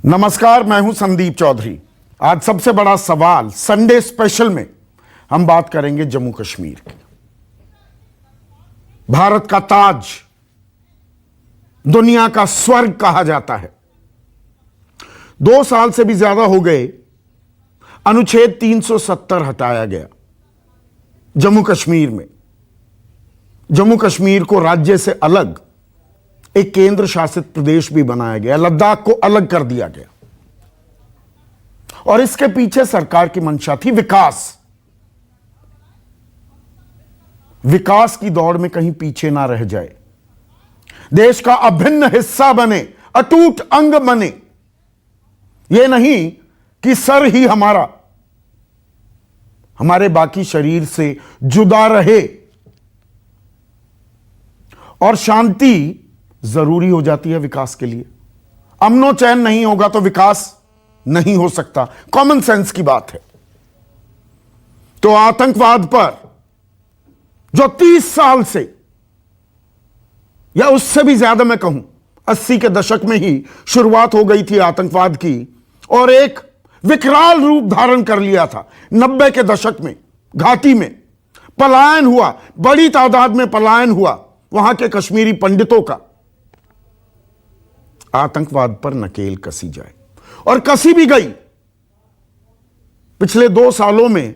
नमस्कार, मैं हूं संदीप चौधरी। आज सबसे बड़ा सवाल संडे स्पेशल में हम बात करेंगे जम्मू कश्मीर की। भारत का ताज, दुनिया का स्वर्ग कहा जाता है। 2 साल से भी ज्यादा हो गए, अनुच्छेद 370 हटाया गया जम्मू कश्मीर में। जम्मू कश्मीर को राज्य से अलग एक केंद्र शासित प्रदेश भी बनाया गया, लद्दाख को अलग कर दिया गया। और इसके पीछे सरकार की मंशा थी विकास की दौड़ में कहीं पीछे ना रह जाए, देश का अभिन्न हिस्सा बने, अटूट अंग बने। यह नहीं कि सर ही हमारे बाकी शरीर से जुदा रहे। और शांति जरूरी हो जाती है विकास के लिए। अमनो चैन नहीं होगा तो विकास नहीं हो सकता। कॉमन सेंस की बात है। तो आतंकवाद पर जो 30 साल से, या उससे भी ज्यादा मैं कहूं, 80 के दशक में ही शुरुआत हो गई थी आतंकवाद की, और एक विकराल रूप धारण कर लिया था 90 के दशक में। घाटी में पलायन हुआ, बड़ी तादाद में पलायन हुआ वहां के कश्मीरी पंडितों का। आतंकवाद पर नकेल कसी जाए, और कसी भी गई। पिछले 2 सालों में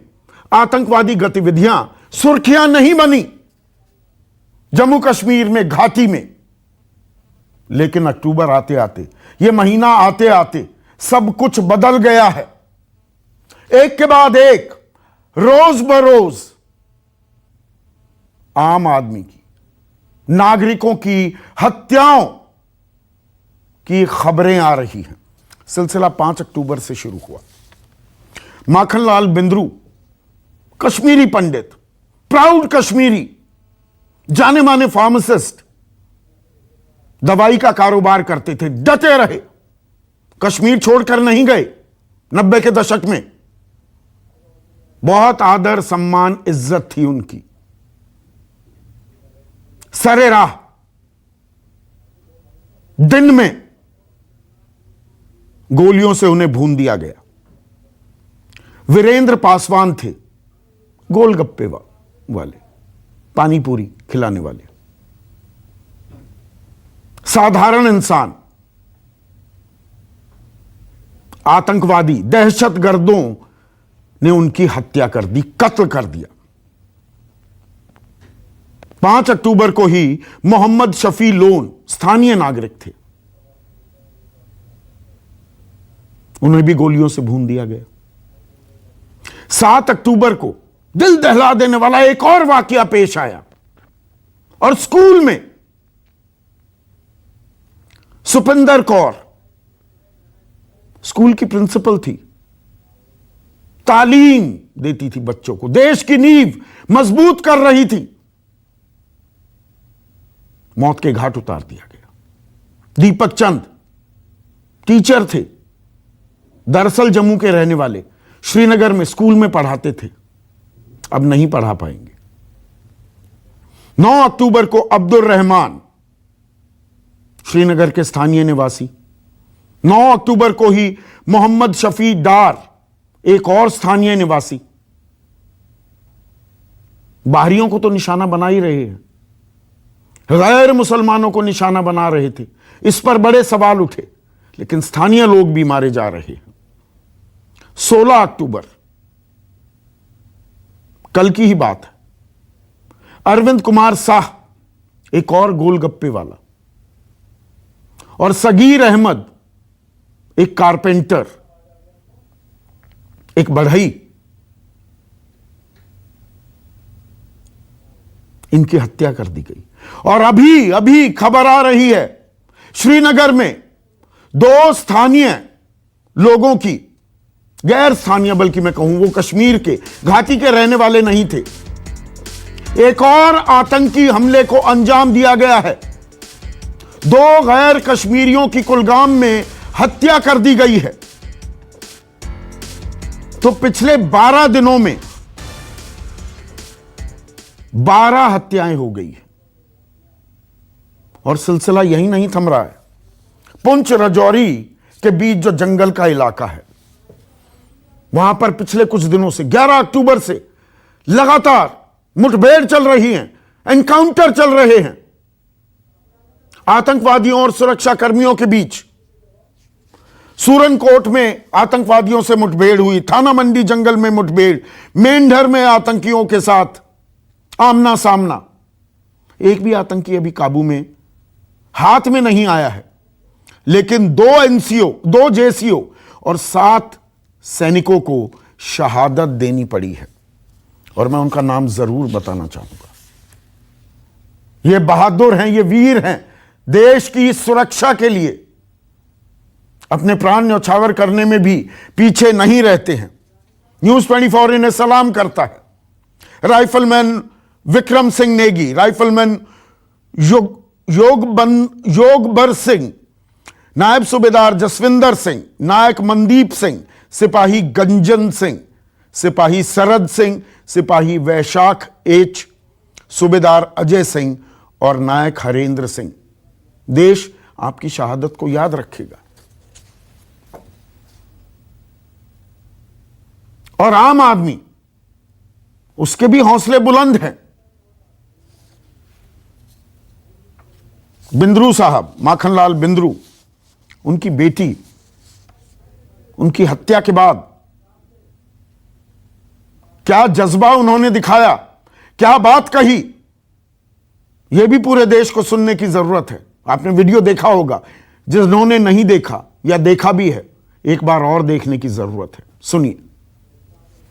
आतंकवादी गतिविधियां सुर्खियां नहीं बनी जम्मू कश्मीर में, घाटी में। लेकिन अक्टूबर आते आते, यह महीना आते आते सब कुछ बदल गया है। एक के बाद एक, रोज बरोज आम आदमी की, नागरिकों की हत्याओं की खबरें आ रही हैं। सिलसिला 5 अक्टूबर से शुरू हुआ। माखनलाल बिंद्रू, कश्मीरी पंडित, प्राउड कश्मीरी, जाने माने फार्मासिस्ट, दवाई का कारोबार करते थे, डटे रहे, कश्मीर छोड़कर नहीं गए। 90 के दशक में बहुत आदर, सम्मान, इज्जत थी उनकी। सरे राह दिन में गोलियों से उन्हें भून दिया गया। वीरेंद्र पासवान थे, गोलगप्पे वाले, पानी पूरी खिलाने वाले, साधारण इंसान। आतंकवादी, दहशतगर्दों ने उनकी हत्या कर दी, कत्ल कर दिया। 5 अक्टूबर को ही मोहम्मद शफी लोन, स्थानीय नागरिक थे, उन्हें भी गोलियों से भून दिया गया। 7 अक्टूबर को दिल दहला देने वाला एक और वाकया पेश आया, और स्कूल में सुपिंदर कौर, स्कूल की प्रिंसिपल थी, तालीम देती थी बच्चों को, देश की नींव मजबूत कर रही थी, मौत के घाट उतार दिया गया। दीपक चंद टीचर थे, दरअसल जम्मू के रहने वाले, श्रीनगर में स्कूल में पढ़ाते थे, अब नहीं पढ़ा पाएंगे। 9 अक्टूबर को अब्दुल रहमान, श्रीनगर के स्थानीय निवासी। 9 अक्टूबर को ही मोहम्मद शफी डार, एक और स्थानीय निवासी। बाहरियों को तो निशाना बना ही रहे हैं, गैर मुसलमानों को निशाना बना रहे थे। इस पर बड़े सवाल उठे, लेकिन स्थानीय लोग भी मारे जा रहे हैं। 16 अक्टूबर, कल की ही बात है, अरविंद कुमार साह, एक और गोलगप्पे वाला, और सगीर अहमद, एक कारपेंटर, एक बढ़ई, इनकी हत्या कर दी गई। और अभी खबर आ रही है, श्रीनगर में 2 स्थानीय लोगों की, गैर स्थानीय बल्कि मैं कहूं, वो कश्मीर के, घाटी के रहने वाले नहीं थे, एक और आतंकी हमले को अंजाम दिया गया है। 2 गैर कश्मीरियों की कुलगाम में हत्या कर दी गई है। तो पिछले 12 दिनों में 12 हत्याएं हो गई है, और सिलसिला यही नहीं थम रहा है। पुंछ, राजौरी के बीच जो जंगल का इलाका है, वहां पर पिछले कुछ दिनों से 11 अक्टूबर से लगातार मुठभेड़ चल रही हैं, एनकाउंटर चल रहे हैं आतंकवादियों और सुरक्षा कर्मियों के बीच। सूरनकोट में आतंकवादियों से मुठभेड़ हुई, थाना मंडी जंगल में मुठभेड़, मेंढर में आतंकियों के साथ आमना सामना। एक भी आतंकी अभी काबू में हाथ में नहीं आया है, लेकिन 2 एनसीओ, 2 जेसीओ और 7 सैनिकों को शहादत देनी पड़ी है, और मैं उनका नाम जरूर बताना चाहूंगा। ये बहादुर हैं, ये वीर हैं, देश की सुरक्षा के लिए अपने प्राण न्यौछावर करने में भी पीछे नहीं रहते हैं। न्यूज 24 इन्हें सलाम करता है। राइफलमैन विक्रम सिंह नेगी, राइफलमैन योगबर सिंह, नायब सूबेदार जसविंदर सिंह, नायक मनदीप सिंह, सिपाही गंजन सिंह, सिपाही सरद सिंह, सिपाही वैशाख एच, सूबेदार अजय सिंह और नायक हरेंद्र सिंह। देश आपकी शहादत को याद रखेगा। और आम आदमी, उसके भी हौसले बुलंद हैं। बिंद्रू साहब, माखनलाल बिंद्रू, उनकी बेटी, उनकी हत्या के बाद क्या जज्बा उन्होंने दिखाया, क्या बात कही, यह भी पूरे देश को सुनने की जरूरत है। आपने वीडियो देखा होगा, जिन्होंने नहीं देखा या देखा भी है, एक बार और देखने की जरूरत है। सुनिए।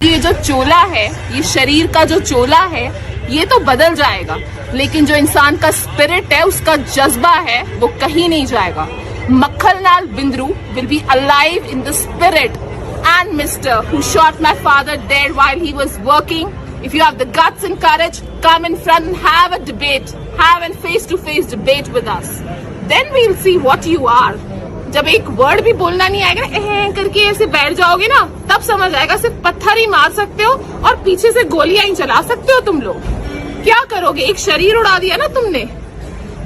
ये जो चोला है, ये शरीर का जो चोला है, ये तो बदल जाएगा, लेकिन जो इंसान का स्पिरिट है, उसका जज्बा है, वो कहीं नहीं जाएगा। Makhanlal Bindru will be alive in the spirit. And Mr. who shot my father dead while he was working, if you have the guts and courage, come in front and have a debate, have a face-to-face debate with us. Then we'll see what you are. जब एक word भी बोलना नहीं आएगा ना, करके ऐसे बैठ जाओगे ना, तब समझ आएगा सिर्फ पत्थर ही मार सकते हो और पीछे से गोलियां ही चला सकते हो तुम लोग। क्या करोगे? एक शरीर उड़ा दिया ना तुमने।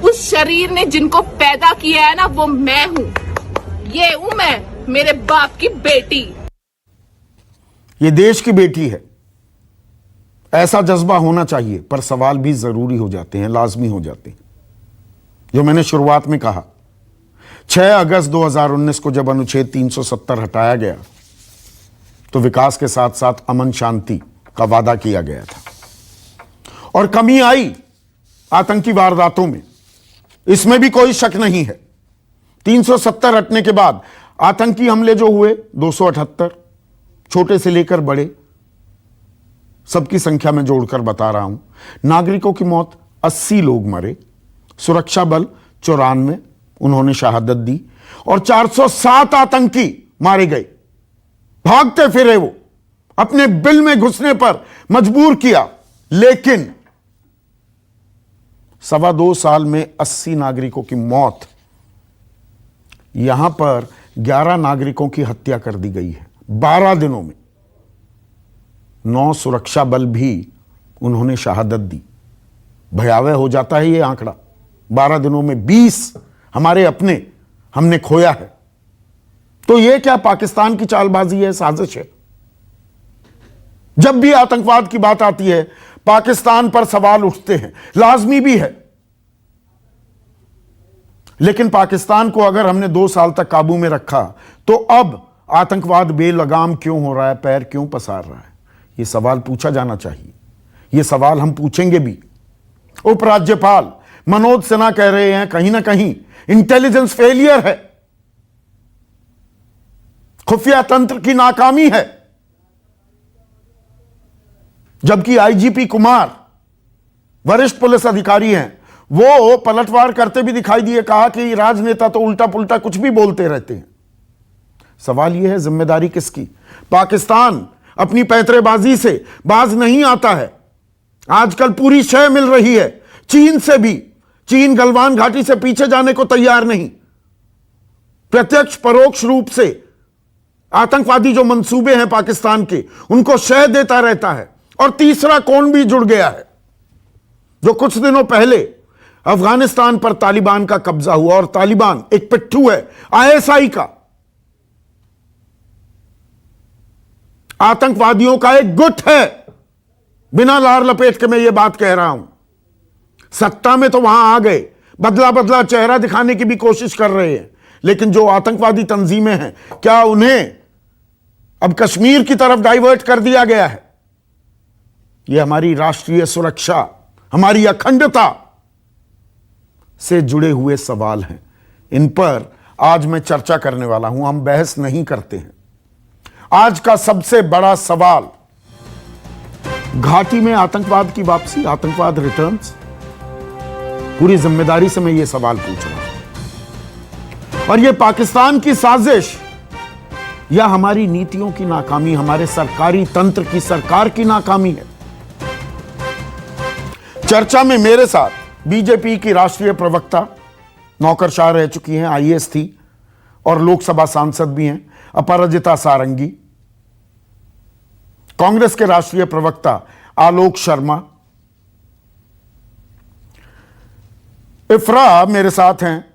उस शरीर ने जिनको पैदा किया है ना, वो मैं हूं। ये हूं मैं, मेरे बाप की बेटी। ये देश की बेटी है। ऐसा जज्बा होना चाहिए, पर सवाल भी जरूरी हो जाते हैं, लाजमी हो जाते हैं। जो मैंने शुरुआत में कहा, 6 अगस्त 2019 को जब अनुच्छेद 370 हटाया गया, तो विकास के साथ साथ अमन शांति का वादा किया गया था, और कमी आई आतंकी वारदातों में, इसमें भी कोई शक नहीं है। 370 हटने के बाद आतंकी हमले जो हुए 278, छोटे से लेकर बड़े, सबकी संख्या में जोड़कर बता रहा हूं। नागरिकों की मौत 80 लोग मरे, सुरक्षा बल 94, उन्होंने शहादत दी, और 407 आतंकी मारे गए। भागते फिरे वो, अपने बिल में घुसने पर मजबूर किया, लेकिन 2.25 साल में 80 नागरिकों की मौत। यहां पर 11 नागरिकों की हत्या कर दी गई है 12 दिनों में। 9 सुरक्षा बल भी उन्होंने शहादत दी। भयावह हो जाता है ये आंकड़ा। 12 दिनों में 20 हमारे अपने हमने खोया है। तो ये क्या पाकिस्तान की चालबाजी है, साजिश है? जब भी आतंकवाद की बात आती है, पाकिस्तान पर सवाल उठते हैं, लाजमी भी है। लेकिन पाकिस्तान को अगर हमने 2 साल तक काबू में रखा, तो अब आतंकवाद बेलगाम क्यों हो रहा है, पैर क्यों पसार रहा है? यह सवाल पूछा जाना चाहिए। यह सवाल हम पूछेंगे भी। उपराज्यपाल मनोज सिन्हा कह रहे हैं कहीं ना कहीं इंटेलिजेंस फेलियर है, खुफिया तंत्र की नाकामी है, जबकि आईजीपी कुमार वरिष्ठ पुलिस अधिकारी हैं, वो पलटवार करते भी दिखाई दिए। कहा कि राजनेता तो उल्टा पुल्टा कुछ भी बोलते रहते हैं। सवाल यह है, जिम्मेदारी किसकी? पाकिस्तान अपनी पैंतरेबाजी से बाज नहीं आता है। आजकल पूरी शय मिल रही है चीन से भी। चीन गलवान घाटी से पीछे जाने को तैयार नहीं। प्रत्यक्ष परोक्ष रूप से आतंकवादी जो मंसूबे हैं पाकिस्तान के, उनको शय देता रहता है। और तीसरा कोण भी जुड़ गया है। जो कुछ दिनों पहले अफगानिस्तान पर तालिबान का कब्जा हुआ, और तालिबान एक पिट्ठू है आईएसआई का, आतंकवादियों का एक गुट है। बिना लार लपेट के मैं ये बात कह रहा हूं। सत्ता में तो वहां आ गए, बदला बदला चेहरा दिखाने की भी कोशिश कर रहे हैं, लेकिन जो आतंकवादी तंजीमें हैं, क्या उन्हें अब कश्मीर की तरफ डाइवर्ट कर दिया गया है? यह हमारी राष्ट्रीय सुरक्षा, हमारी अखंडता से जुड़े हुए सवाल हैं। इन पर आज मैं चर्चा करने वाला हूं। हम बहस नहीं करते हैं। आज का सबसे बड़ा सवाल, घाटी में आतंकवाद की वापसी, आतंकवाद रिटर्न्स। पूरी जिम्मेदारी से मैं ये सवाल पूछ रहा हूं। और ये पाकिस्तान की साजिश या हमारी नीतियों की नाकामी, हमारे सरकारी तंत्र की, सरकार की नाकामी है? चर्चा में मेरे साथ बीजेपी की राष्ट्रीय प्रवक्ता, नौकरशाह रह चुकी हैं, आईएएस थी और लोकसभा सांसद भी हैं, अपराजिता सारंगी। कांग्रेस के राष्ट्रीय प्रवक्ता आलोक शर्मा। इफ्रा मेरे साथ हैं,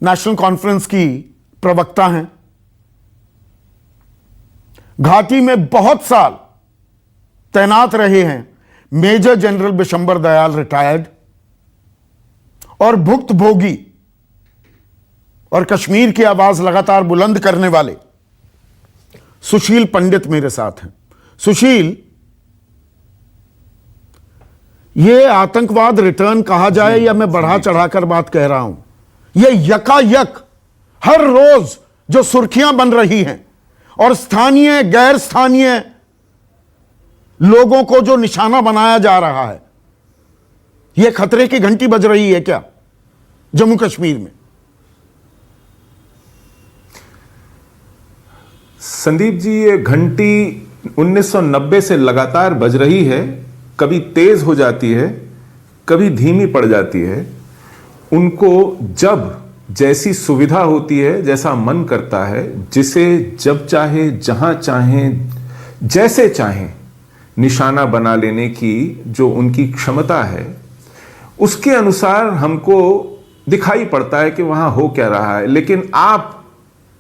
नेशनल कॉन्फ्रेंस की प्रवक्ता हैं, घाटी में बहुत साल तैनात रहे हैं, major general Bishambar Dayal retired, और भुक्तभोगी और कश्मीर की आवाज लगातार बुलंद करने वाले सुशील पंडित मेरे साथ हैं। सुशील, यह आतंकवाद रिटर्न कहा जाए या मैं बढ़ा चढ़ाकर बात कह रहा हूं, यह यकायक हर रोज जो सुर्खियां बन रही हैं और स्थानीय गैर स्थानीय लोगों को जो निशाना बनाया जा रहा है, यह खतरे की घंटी बज रही है क्या जम्मू कश्मीर में? संदीप जी, ये घंटी 1990 से लगातार बज रही है। कभी तेज हो जाती है, कभी धीमी पड़ जाती है। उनको जब जैसी सुविधा होती है, जैसा मन करता है, जिसे जब चाहे, जहां चाहे, जैसे चाहे निशाना बना लेने की जो उनकी क्षमता है, उसके अनुसार हमको दिखाई पड़ता है कि वहां हो क्या रहा है। लेकिन आप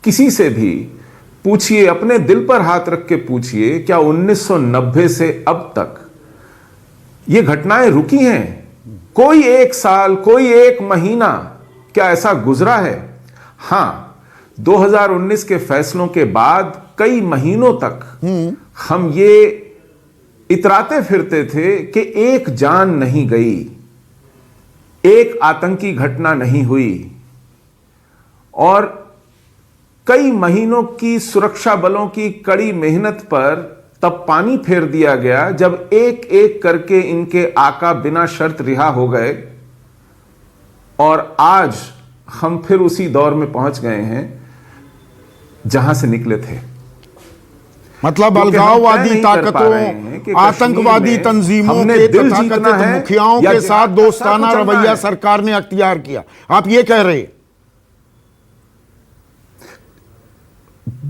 किसी से भी पूछिए, अपने दिल पर हाथ रख के पूछिए, क्या 1990 से अब तक ये घटनाएं रुकी हैं? कोई एक साल, कोई एक महीना क्या ऐसा गुजरा है? हां, 2019 के फैसलों के बाद कई महीनों तक हम ये इतराते फिरते थे कि एक जान नहीं गई, एक आतंकी घटना नहीं हुई, और कई महीनों की सुरक्षा बलों की कड़ी मेहनत पर तब पानी फेर दिया गया जब एक एक करके इनके आका बिना शर्त रिहा हो गए। और आज हम फिर उसी दौर में पहुंच गए हैं जहां से निकले थे। मतलब अलगाववादी ताकतों, आतंकवादी तंजीमों के तथाकथित मुखियाओं के साथ दोस्ताना रवैया सरकार ने अख्तियार किया, आप ये कह रहे हैं?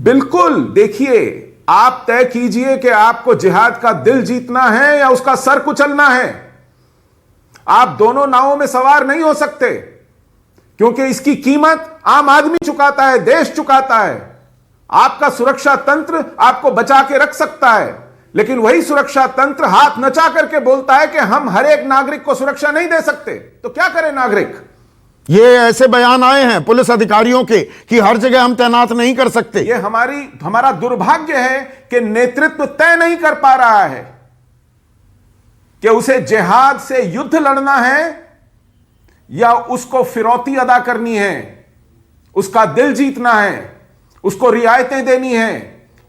बिल्कुल। देखिए, आप तय कीजिए कि आपको जिहाद का दिल जीतना है या उसका सर कुचलना है। आप दोनों नावों में सवार नहीं हो सकते, क्योंकि इसकी कीमत आम आदमी चुकाता है, देश चुकाता है। आपका सुरक्षा तंत्र आपको बचा के रख सकता है, लेकिन वही सुरक्षा तंत्र हाथ नचा करके बोलता है कि हम हर एक नागरिक को सुरक्षा नहीं दे सकते। तो क्या करे नागरिक? ये ऐसे बयान आए हैं पुलिस अधिकारियों के कि हर जगह हम तैनात नहीं कर सकते। ये हमारा दुर्भाग्य है कि नेतृत्व तय नहीं कर पा रहा है कि उसे जिहाद से युद्ध लड़ना है या उसको फिरौती अदा करनी है, उसका दिल जीतना है, उसको रियायतें देनी है,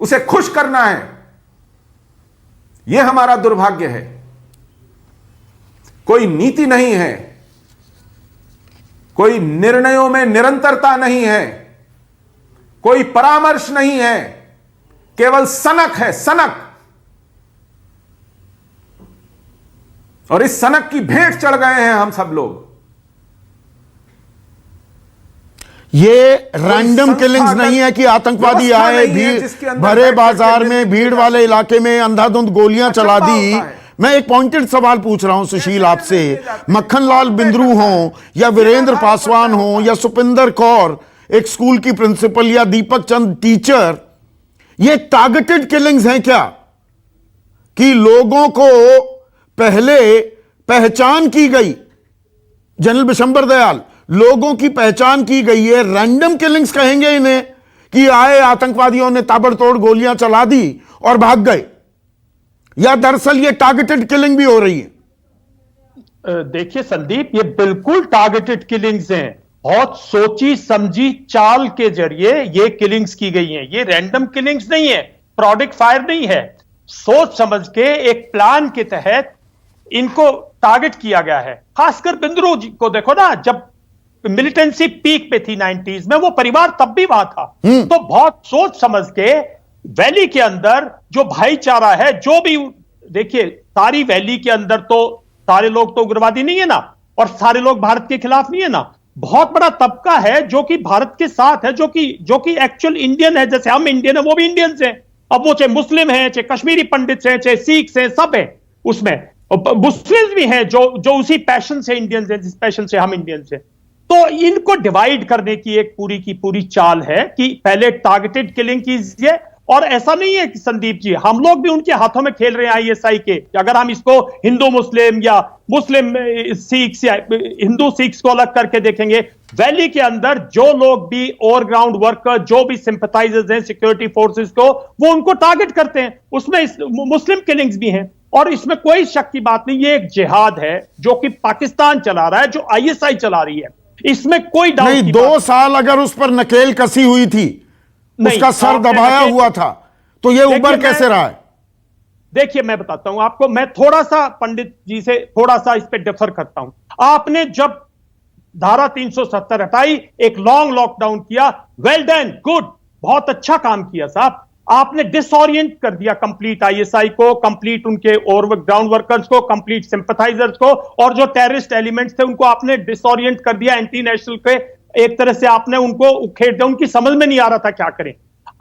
उसे खुश करना है। यह हमारा दुर्भाग्य है। कोई नीति नहीं है, कोई निर्णयों में निरंतरता नहीं है, कोई परामर्श नहीं है, केवल सनक है, सनक। और इस सनक की भेंट चढ़ गए हैं हम सब लोग। ये रैंडम किलिंग्स नहीं है कि आतंकवादी आए, भीड़ भरे बाजार में, भीड़ वाले इलाके में अंधाधुंध गोलियां चला दी। मैं एक पॉइंटेड सवाल पूछ रहा हूं सुशील आपसे, मक्खनलाल बिंद्रू हो या वीरेंद्र पासवान हो या सुपिंदर कौर एक स्कूल की प्रिंसिपल या दीपक चंद टीचर, ये टारगेटेड किलिंग्स हैं क्या कि लोगों को पहले पहचान की गई, जनरल बिशंबर दयाल, लोगों की पहचान की गई है, रैंडम किलिंग्स कहेंगे इन्हें कि आए आतंकवादियों ने ताबड़तोड़ गोलियां चला दी और भाग गए, या दरअसल ये टारगेटेड किलिंग भी हो रही है? देखिए संदीप, ये बिल्कुल टारगेटेड किलिंग्स हैं। बहुत सोची समझी चाल के जरिए ये किलिंग्स की गई हैं। ये रैंडम किलिंग्स नहीं है, प्रोडक्ट फायर नहीं है, सोच समझ के एक प्लान के तहत इनको टारगेट किया गया है। खासकर बिंद्रू जी को देखो ना, जब मिलिटेंसी पीक पे थी 90s में, वो परिवार तब भी वहां था। तो बहुत सोच समझ के वैली के अंदर जो भाईचारा है, जो भी, देखिए सारी वैली के अंदर तो सारे लोग तो उग्रवादी नहीं है ना, और सारे लोग भारत के खिलाफ नहीं है ना। बहुत बड़ा तबका है जो कि भारत के साथ है, जो कि एक्चुअल इंडियन है, जैसे हम इंडियन है वो भी इंडियंस हैं। अब वो चाहे मुस्लिम हैं, चाहे कश्मीरी पंडित हैं, चाहे सिख हैं, सब है उसमें। मुस्लिम भी हैं जो उसी पैशन से इंडियंस हैं जिस पैशन से हम इंडियंस हैं। तो इनको डिवाइड करने की एक पूरी की पूरी चाल है कि पहले टारगेटेड किलिंग कीजिए। और ऐसा नहीं है कि संदीप जी, हम लोग भी उनके हाथों में खेल रहे हैं आईएसआई के। अगर हम इसको हिंदू मुस्लिम या मुस्लिम सिख्स या हिंदू सिख्स को अलग करके देखेंगे, वैली के अंदर जो लोग भी ओवर ग्राउंड वर्कर, जो भी सिंपथाइजर्स हैं सिक्योरिटी फोर्सेस को, वो उनको टारगेट करते हैं। उसमें मुस्लिम किलिंग्स भी हैं, और इसमें कोई शक की बात नहीं। ये एक जिहाद है जो कि पाकिस्तान चला रहा है, जो आईएसआई चला रही है, इसमें कोई डाउट नहीं। 2 साल अगर उस पर नकेल कसी हुई थी, उसका सर दबाया हुआ था, तो ये उबर कैसे रहा है? देखिए मैं बताता हूं आपको, मैं थोड़ा सा पंडित जी से थोड़ा सा इस पे डिफर करता हूं। आपने जब धारा 370 हटाई, एक लॉन्ग लॉकडाउन किया, वेल डन, गुड, बहुत अच्छा काम किया साहब। आपने डिसओरिएंट कर दिया कंप्लीट आईएसआई को, कंप्लीट उनके और ग्राउंड वर्कर्स को, कंप्लीट सिंपथाइजर्स को, और जो टेररिस्ट एलिमेंट्स थे उनको आपने डिसओरिएंट कर दिया। एंटी नेशनल के एक तरह से आपने उनको उखेड़ दिया, उनकी समझ में नहीं आ रहा था क्या करें।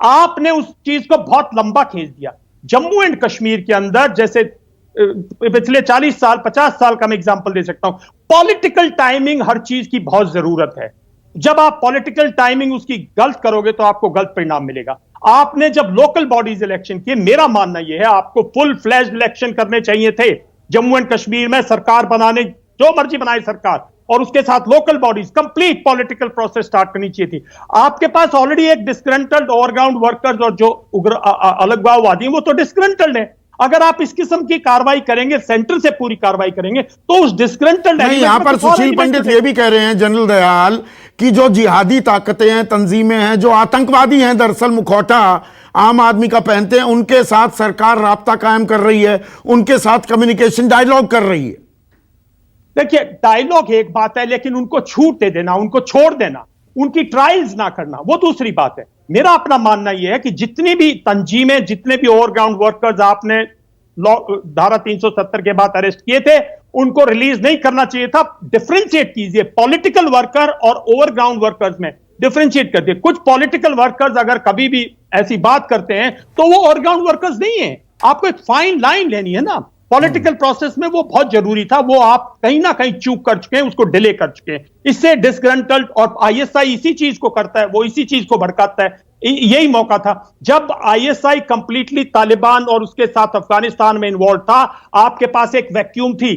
आपने उस चीज को बहुत लंबा खींच दिया। जम्मू एंड कश्मीर के अंदर जैसे पिछले 40 साल 50 साल का मैं एग्जांपल दे सकता हूं। पॉलिटिकल टाइमिंग हर चीज की बहुत जरूरत है। जब आप पॉलिटिकल टाइमिंग उसकी गलत करोगे तो आपको गलत परिणाम मिलेगा। आपने जब लोकल बॉडीज इलेक्शन किए, मेरा मानना यह है आपको फुल फ्लैश्ड इलेक्शन करने चाहिए थे जम्मू एंड कश्मीर में। सरकार बनाने, जो मर्जी बनाए सरकार, और उसके साथ local bodies, complete political process start करनी चाहिए थी। आपके पास ऑलरेडी एक डिस्ग्रंटल्ड ओवरग्राउंड वर्कर्स और जो अलगवादी हैं वो तो डिस्ग्रंटल्ड है। अगर आप इस किस्म की कार्रवाई करेंगे, सेंटर से पूरी कार्रवाई करेंगे, तो उस डिस्ग्रंटल्ड नहीं, यहां पर सुशील पंडित ये भी कह रहे हैं जनरल दयाल कि जो जिहादी ताकतें हैं, तंजीमें हैं, जो आतंकवादी हैं, दरअसल मुखौटा आम आदमी का पहनते हैं, उनके साथ सरकार राब्ता कायम कर रही है, उनके साथ कम्युनिकेशन डायलॉग कर रही है। देखिए डायलॉग एक बात है, लेकिन उनको छूट दे देना, उनको छोड़ देना, उनकी ट्रायल्स ना करना, वो दूसरी बात है। मेरा अपना मानना यह है कि जितनी भी तंजीमें, जितने भी ओवरग्राउंड वर्कर्स आपने धारा 370 के बाद अरेस्ट किए थे, उनको रिलीज नहीं करना चाहिए था। डिफरेंशिएट कीजिए पॉलिटिकल वर्कर और ओवरग्राउंड वर्कर्स में, डिफरेंशिएट कर दिए। कुछ पॉलिटिकल वर्कर्स अगर कभी भी ऐसी बात करते हैं तो वो ओवरग्राउंड वर्कर्स नहीं है। आपको एक फाइन लाइन लेनी है ना, पॉलिटिकल प्रोसेस में वो बहुत जरूरी था, वो आप कहीं ना कहीं चूक कर चुके हैं, उसको डिले कर चुके हैं। इससे डिस्ग्रंटल्ड, और आईएसआई इसी चीज को करता है, वो इसी चीज को भड़काता है। यही मौका था जब आईएसआई कंप्लीटली तालिबान और उसके साथ अफगानिस्तान में इन्वॉल्व था, आपके पास एक वैक्यूम थी।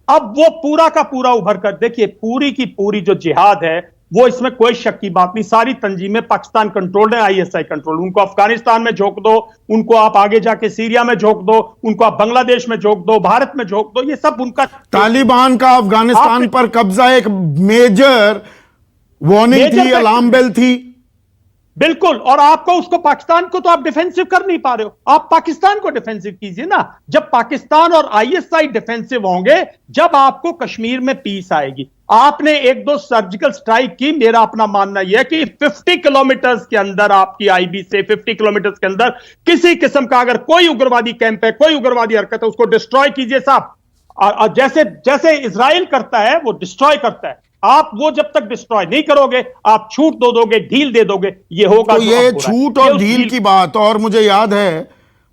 अब वो पूरा का पूरा उभर कर, देखिए पूरी की पूरी जो जिहाद है वो, इसमें कोई शक की बात नहीं, सारी तंजीमें पाकिस्तान कंट्रोल्ड है, आईएसआई कंट्रोल। उनको अफगानिस्तान में झोंक दो, उनको आप आगे जाके सीरिया में झोंक दो, उनको आप बांग्लादेश में झोंक दो, भारत में झोंक दो, ये सब उनका। तालिबान का अफगानिस्तान पर कब्जा एक मेजर वार्निंग थी, अलार्म बेल थी। बिल्कुल, और आपको उसको, पाकिस्तान को तो आप डिफेंसिव कर नहीं पा रहे हो। आप पाकिस्तान को डिफेंसिव कीजिए ना। जब पाकिस्तान और आईएसआई डिफेंसिव होंगे, जब आपको कश्मीर में पीस आएगी। आपने 1-2 सर्जिकल स्ट्राइक की, मेरा अपना मानना यह है कि 50 किलोमीटर के अंदर, आपकी आईबी से 50 किलोमीटर के अंदर किसी किस्म का अगर कोई उग्रवादी कैंप है, कोई उग्रवादी हरकत है, उसको डिस्ट्रॉय कीजिए साहब। जैसे जैसे इजराइल करता है वो डिस्ट्रॉय करता है, आप वो जब तक डिस्ट्रॉय नहीं करोगे, आप छूट दोगे, ढील दे दोगे, ये होगा। तो ये छूट और ढील की बात, और मुझे याद है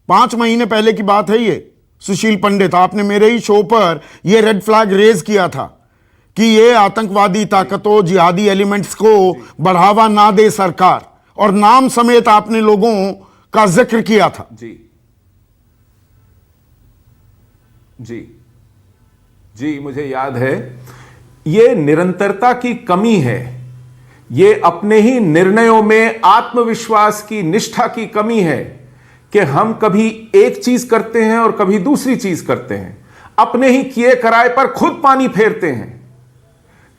5 महीने पहले की बात है ये, सुशील पंडित, आपने मेरे ही शो पर ये रेड फ्लैग रेज किया था कि ये आतंकवादी ताकतों, जिहादी एलिमेंट्स को बढ़ावा ना दे सरकार, और नाम समेत आपने लोगों का जिक्र किया था। जी जी जी, मुझे याद है। ये निरंतरता की कमी है, ये अपने ही निर्णयों में आत्मविश्वास की, निष्ठा की कमी है कि हम कभी एक चीज करते हैं और कभी दूसरी चीज करते हैं, अपने ही किए कराए पर खुद पानी फेरते हैं,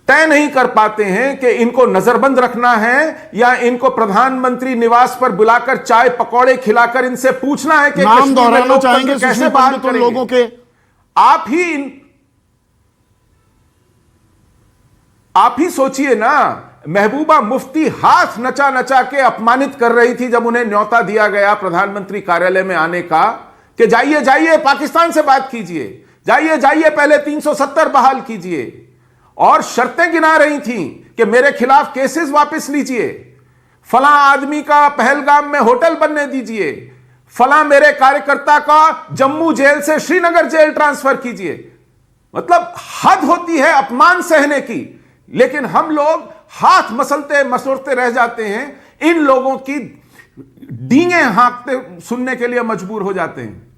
तय नहीं कर पाते हैं कि इनको नजरबंद रखना है या इनको प्रधानमंत्री निवास पर बुलाकर चाय पकौड़े खिलाकर इनसे पूछना है कि नाम दोहराना चाहेंगे कैसे बात करेंगे लोगों के। आप ही सोचिए ना, महबूबा मुफ्ती हाथ नचा नचा के अपमानित कर रही थी जब उन्हें न्योता दिया गया प्रधानमंत्री कार्यालय में आने का कि जाइए जाइए पाकिस्तान से बात कीजिए, जाइए जाइए पहले 370 बहाल कीजिए, और शर्तें गिना रही थीं कि मेरे खिलाफ केसेस वापस लीजिए, फला आदमी का पहलगाम में होटल बनने दीजिए, फला मेरे कार्यकर्ता का जम्मू जेल से श्रीनगर जेल ट्रांसफर कीजिए। मतलब हद होती है अपमान सहने की, लेकिन हम लोग हाथ मसलते मसलते रह जाते हैं, इन लोगों की डींगे हाँकते सुनने के लिए मजबूर हो जाते हैं।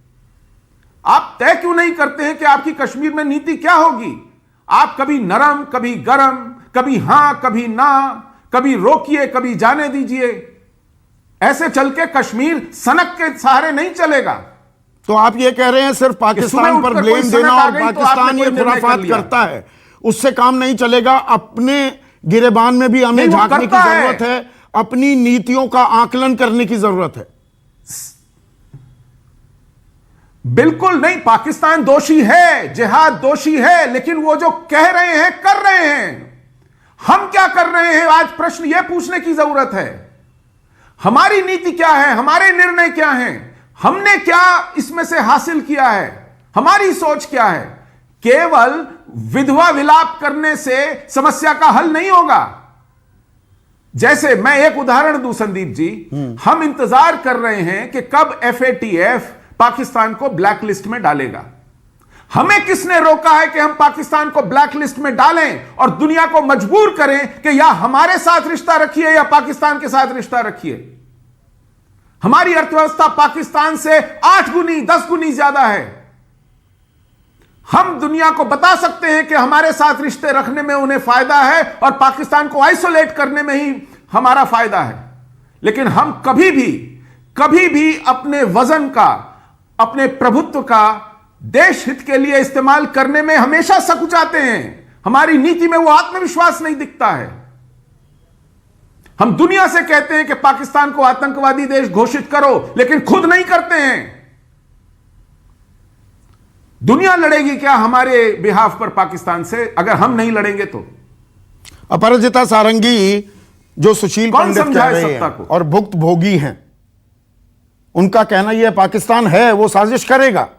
आप तय क्यों नहीं करते हैं कि आपकी कश्मीर में नीति क्या होगी? आप कभी नरम, कभी गरम, कभी हां कभी ना, कभी रोकिए कभी जाने दीजिए, ऐसे चल के कश्मीर सनक के सहारे नहीं चलेगा। तो आप ये कह रहे हैं सिर्फ पाकिस्तान पर ब्लेम देना और पाकिस्तान ये खुराफात करता है, उससे काम नहीं चलेगा। अपने गिरेबान में भी हमें झांकने की जरूरत है, अपनी नीतियों का आकलन करने की जरूरत है। बिल्कुल नहीं, पाकिस्तान दोषी है, जिहाद दोषी है, लेकिन वो जो कह रहे हैं कर रहे हैं, हम क्या कर रहे हैं? आज प्रश्न यह पूछने की जरूरत है, हमारी नीति क्या है, हमारे निर्णय क्या हैं, हमने क्या इसमें से हासिल किया है, हमारी सोच क्या है? केवल विधवा विलाप करने से समस्या का हल नहीं होगा। जैसे मैं एक उदाहरण दूं संदीप जी, हम इंतजार कर रहे हैं कि कब FATF पाकिस्तान को ब्लैक लिस्ट में डालेगा। हमें किसने रोका है कि हम पाकिस्तान को ब्लैक लिस्ट में डालें और दुनिया को मजबूर करें कि या हमारे साथ रिश्ता रखिए या पाकिस्तान के साथ रिश्ता रखिए? हमारी अर्थव्यवस्था पाकिस्तान से 8 गुनी 10 गुनी ज्यादा है। हम दुनिया को बता सकते हैं कि हमारे साथ रिश्ते रखने में उन्हें फायदा है और पाकिस्तान को आइसोलेट करने में ही हमारा फायदा है, लेकिन हम कभी भी अपने वजन का, अपने प्रभुत्व का देश हित के लिए इस्तेमाल करने में हमेशा सकुचाते हैं। हमारी नीति में वो आत्मविश्वास नहीं दिखता है। हम दुनिया से कहते हैं कि पाकिस्तान को आतंकवादी देश घोषित करो, लेकिन खुद नहीं करते हैं। दुनिया लड़ेगी क्या हमारे बिहाफ पर पाकिस्तान से अगर हम नहीं लड़ेंगे तो? अपराजिता सारंगी जो सुशील पंडित कह रहे हैं और भुक्त भोगी हैं, उनका कहना यह पाकिस्तान है वो साजिश करेगा,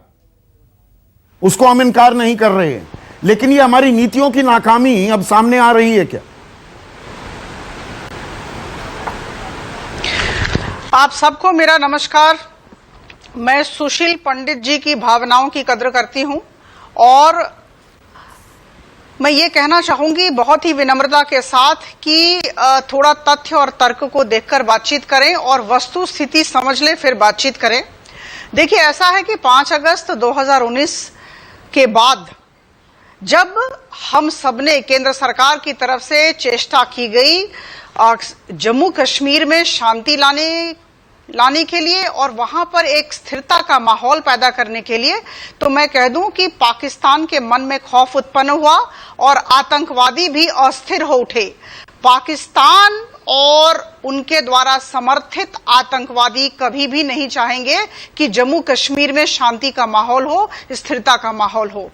उसको हम इनकार नहीं कर रहे हैं, लेकिन ये हमारी नीतियों की नाकामी अब सामने आ रही है क्या? आप सबको मेरा नमस्कार। मैं सुशील पंडित जी की भावनाओं की कद्र करती हूं और मैं ये कहना चाहूंगी बहुत ही विनम्रता के साथ कि थोड़ा तथ्य और तर्क को देखकर बातचीत करें और वस्तु स्थिति समझ लें फिर बातचीत करें। देखिए, ऐसा है कि 5 अगस्त 2019 के बाद जब हम सबने केंद्र सरकार की तरफ से चेष्टा की गई जम्मू कश्मीर में शांति लाने के लिए और वहां पर एक स्थिरता का माहौल पैदा करने के लिए, तो मैं कह दूं कि पाकिस्तान के मन में खौफ उत्पन्न हुआ और आतंकवादी भी अस्थिर हो उठे। पाकिस्तान और उनके द्वारा समर्थित आतंकवादी कभी भी नहीं चाहेंगे कि जम्मू कश्मीर में शांति का माहौल हो, स्थिरता का माहौल हो।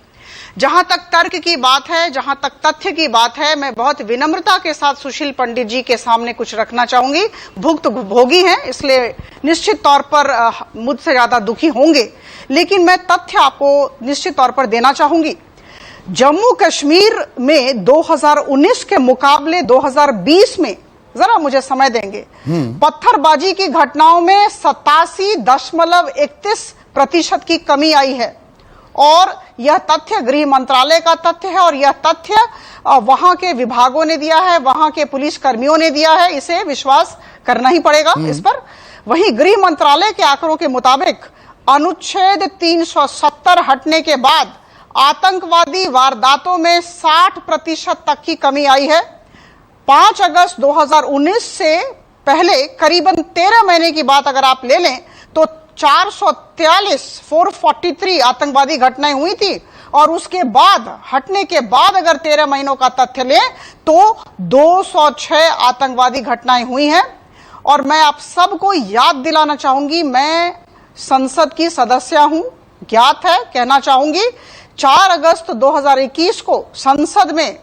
जहां तक तर्क की बात है, जहां तक तथ्य की बात है, मैं बहुत विनम्रता के साथ सुशील पंडित जी के सामने कुछ रखना चाहूंगी। भुक्त भोगी हैं, इसलिए निश्चित तौर पर मुझसे ज्यादा दुखी होंगे, लेकिन मैं तथ्य आपको निश्चित तौर पर देना चाहूंगी। जम्मू कश्मीर में 2019 के मुकाबले 2020 में, जरा मुझे समय देंगे, पत्थरबाजी की घटनाओं में 87.31% की कमी आई है और यह तथ्य गृह मंत्रालय का तथ्य है और यह तथ्य वहां के विभागों ने दिया है, वहां के पुलिस कर्मियों ने दिया है। इसे विश्वास करना ही पड़ेगा इस पर। वहीं गृह मंत्रालय के आंकड़ों के मुताबिक अनुच्छेद 370 हटने के बाद आतंकवादी वारदातों में 60% तक की कमी आई है। 5 अगस्त 2019 से पहले करीबन 13 महीने की बात अगर आप ले लें तो 443 आतंकवादी घटनाएं हुई थी, और उसके बाद हटने के बाद अगर 13 महीनों का तथ्य लें तो 206 आतंकवादी घटनाएं हुई हैं। और मैं आप सबको याद दिलाना चाहूंगी, मैं संसद की सदस्य हूं, ज्ञात है, कहना चाहूंगी 4 अगस्त 2021 को संसद में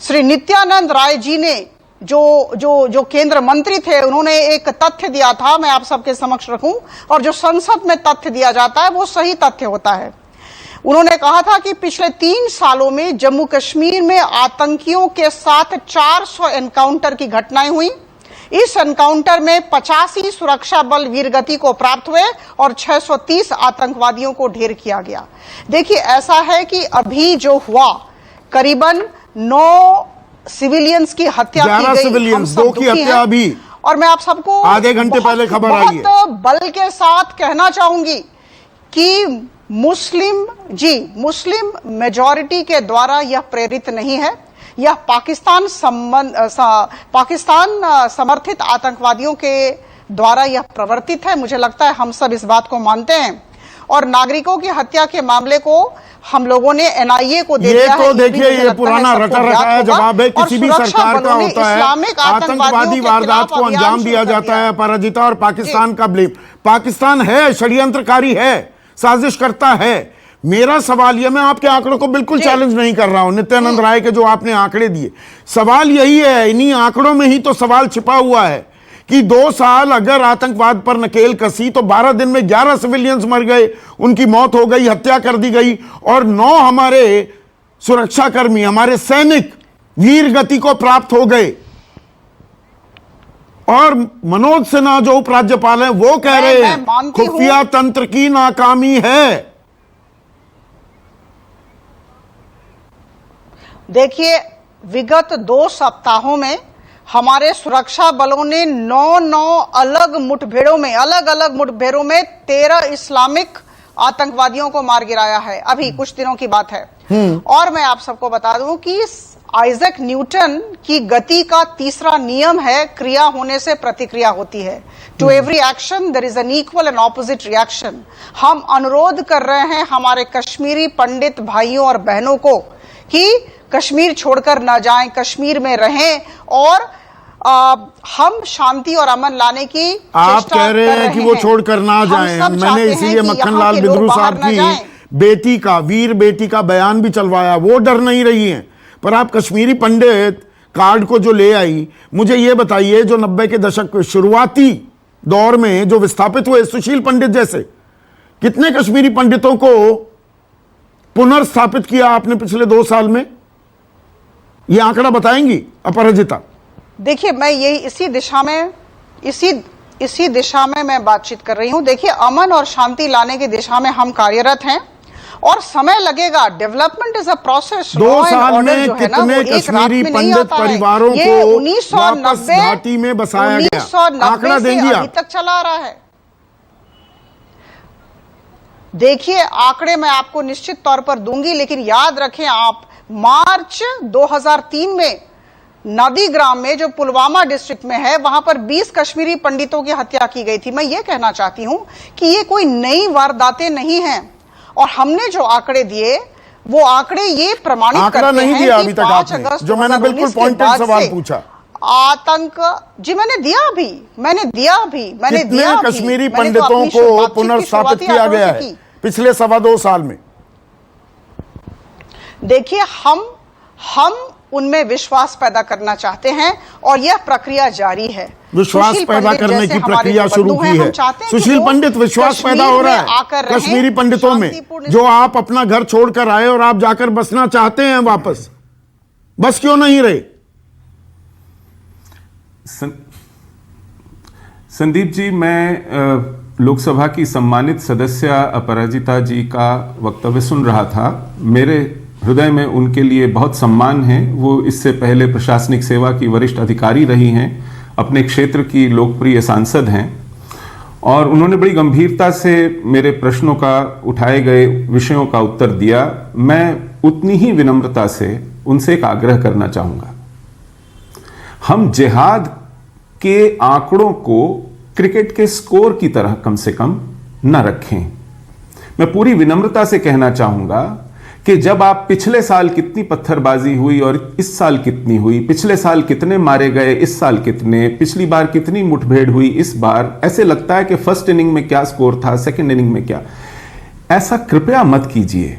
श्री नित्यानंद राय जी ने जो केंद्र मंत्री थे, उन्होंने एक तथ्य दिया था, मैं आप सबके समक्ष रखूं, और जो संसद में तथ्य दिया जाता है वो सही तथ्य होता है। उन्होंने कहा था कि पिछले 3 सालों में जम्मू कश्मीर में आतंकियों के साथ 400 एनकाउंटर की घटनाएं हुई। इस एनकाउंटर में 85 सुरक्षा बल वीरगति को प्राप्त हुए और 630 आतंकवादियों को ढेर किया गया। देखिए, ऐसा है कि अभी जो हुआ करीबन 9 सिविलियंस की हत्या की गई, सिविलियंस, 2 की हत्या अभी, और मैं आप सबको आधे घंटे पहले खबर आई है। बहुत बल के साथ कहना चाहूंगी कि मुस्लिम मेजॉरिटी के द्वारा यह प्रेरित नहीं है, यह पाकिस्तान समर्थित आतंकवादियों के द्वारा यह प्रवर्तित है। मुझे लगता है हम सब इस बात को मानते हैं, और नागरिकों की हत्या के मामले को हम लोगों ने एनआईए को दे दिया है। तो देखिए, ये पुराना रटा रखाया जवाब है, किसी भी सरकार का होता है, आतंकवादी वारदात को अंजाम दिया जाता है, पराजिता, और पाकिस्तान का ब्लेम। पाकिस्तान है, षड्यंत्रकारी है, साजिश करता है। मेरा सवाल यह, मैं आपके आंकड़ों को बिल्कुल चैलेंज नहीं कर रहा हूं, नित्यानंद राय के जो आपने आंकड़े दिए, सवाल यही है, इन्हीं आंकड़ों में ही तो सवाल छिपा हुआ है कि 2 साल अगर आतंकवाद पर नकेल कसी तो 12 दिन में 11 सिविलियंस मर गए, उनकी मौत हो गई, हत्या कर दी गई, और 9 हमारे सुरक्षाकर्मी, हमारे सैनिक वीर गति को प्राप्त हो गए। और मनोज सिन्हा जो उपराज्यपाल हैं वो कह रहे हैं खुफिया तंत्र की नाकामी है। देखिए, विगत 2 सप्ताहों में हमारे सुरक्षा बलों ने 9 अलग अलग मुठभेड़ों में 13 इस्लामिक आतंकवादियों को मार गिराया है। अभी कुछ दिनों की बात है। और मैं आप सबको बता दूं कि आइजैक न्यूटन की गति का तीसरा नियम है, क्रिया होने से प्रतिक्रिया होती है। To every action there is an equal and opposite reaction. हम अनुरोध कर रहे हैं हमारे कश्मीरी पंडित भाइयों और बहनों को कि कश्मीर छोड़कर ना जाएं, कश्मीर में रहें, और हम शांति और अमन लाने की आप कह रहे हैं कि वो छोड़कर ना जाएं। मैंने इसीलिए मक्खनलाल बिद्रू साहब की बेटी का, वीर बेटी का बयान भी चलवाया, वो डर नहीं रही हैं। पर आप कश्मीरी पंडित कार्ड को जो ले आई, मुझे ये बताइए, जो 90 के दशक के शुरुआती दौर में जो विस्थापित हुए, सुशील पंडित जैसे कितने कश्मीरी पंडितों को पुनर्स्थापित किया आपने पिछले 2 साल में? ये आंकड़ा बताएंगी अपराजिता? देखिए, मैं यही इसी दिशा में मैं बातचीत कर रही हूं। देखिए, अमन और शांति लाने की दिशा में हम कार्यरत हैं, और समय लगेगा। Development is a process. 2 साल में कितने कश्मीरी पंडित परिवारों को वापस घाटी में बसाया गया? आंकड़ा देंगी आप? अभी तक चला आ रहा है। देखिए, आंकड़े मैं आपको निश्चित तौर पर दूंगी, लेकिन याद रखें आप, मार्च 2003 में नदीग्राम में, जो पुलवामा डिस्ट्रिक्ट में है, वहां पर 20 कश्मीरी पंडितों की हत्या की गई थी। मैं ये कहना चाहती हूं कि ये कोई नई वारदातें नहीं हैं, और हमने जो आंकड़े दिए वो आंकड़े ये प्रमाणित करते नहीं हैं दिया कि अभी तक 5 आपने, अगस्त जो मैंने बिल्कुल पॉइंटेड सवाल पूछा। आतंक जी मैंने दिया भी कितने कश्मीरी पंडितों को पुनर्स्थापित किया गया है पिछले 2.25 साल में? देखिए, हम उनमें विश्वास पैदा करना चाहते हैं, और यह प्रक्रिया जारी है। विश्वास पैदा करने की प्रक्रिया शुरू की है। सुशील पंडित, विश्वास पैदा हो रहा है कश्मीरी पंडितों में, जो आप अपना घर छोड़कर आए और आप जाकर बसना चाहते हैं वापस, बस क्यों नहीं रहे? संदीप जी, मैं लोकसभा की सम्मानित सदस्य अपराजिता जी का वक्तव्य सुन रहा था। मेरे हृदय में उनके लिए बहुत सम्मान है। वो इससे पहले प्रशासनिक सेवा की वरिष्ठ अधिकारी रही हैं अपने क्षेत्र की लोकप्रिय सांसद हैं और उन्होंने बड़ी गंभीरता से मेरे प्रश्नों का, उठाए गए विषयों का उत्तर दिया। मैं उतनी ही विनम्रता से उनसे एक आग्रह करना चाहूंगा। हम जिहाद के आंकड़ों को क्रिकेट के स्कोर की तरह कम से कम न रखें। मैं पूरी विनम्रता से कहना चाहूंगा कि जब आप पिछले साल कितनी पत्थरबाजी हुई और इस साल कितनी हुई, पिछले साल कितने मारे गए, इस साल कितने, पिछली बार कितनी मुठभेड़ हुई, इस बार ऐसे लगता है कि फर्स्ट इनिंग में क्या स्कोर था, सेकंड इनिंग में क्या। ऐसा कृपया मत कीजिए।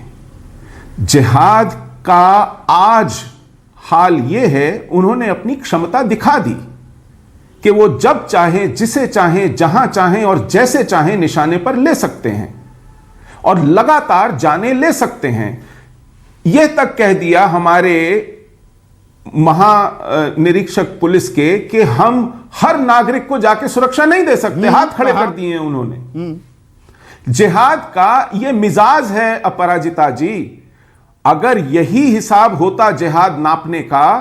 जिहाद का आज हाल यह है, उन्होंने अपनी क्षमता दिखा दी कि वो जब चाहे, जिसे चाहे, जहां चाहे और जैसे चाहे निशाने पर ले सकते हैं और लगातार जाने ले सकते हैं। यह तक कह दिया हमारे महानिरीक्षक पुलिस के कि हम हर नागरिक को जाके सुरक्षा नहीं दे सकते, हाथ खड़े कर दिए हैं उन्होंने। जिहाद का यह मिजाज है अपराजिता जी। अगर यही हिसाब होता जिहाद नापने का,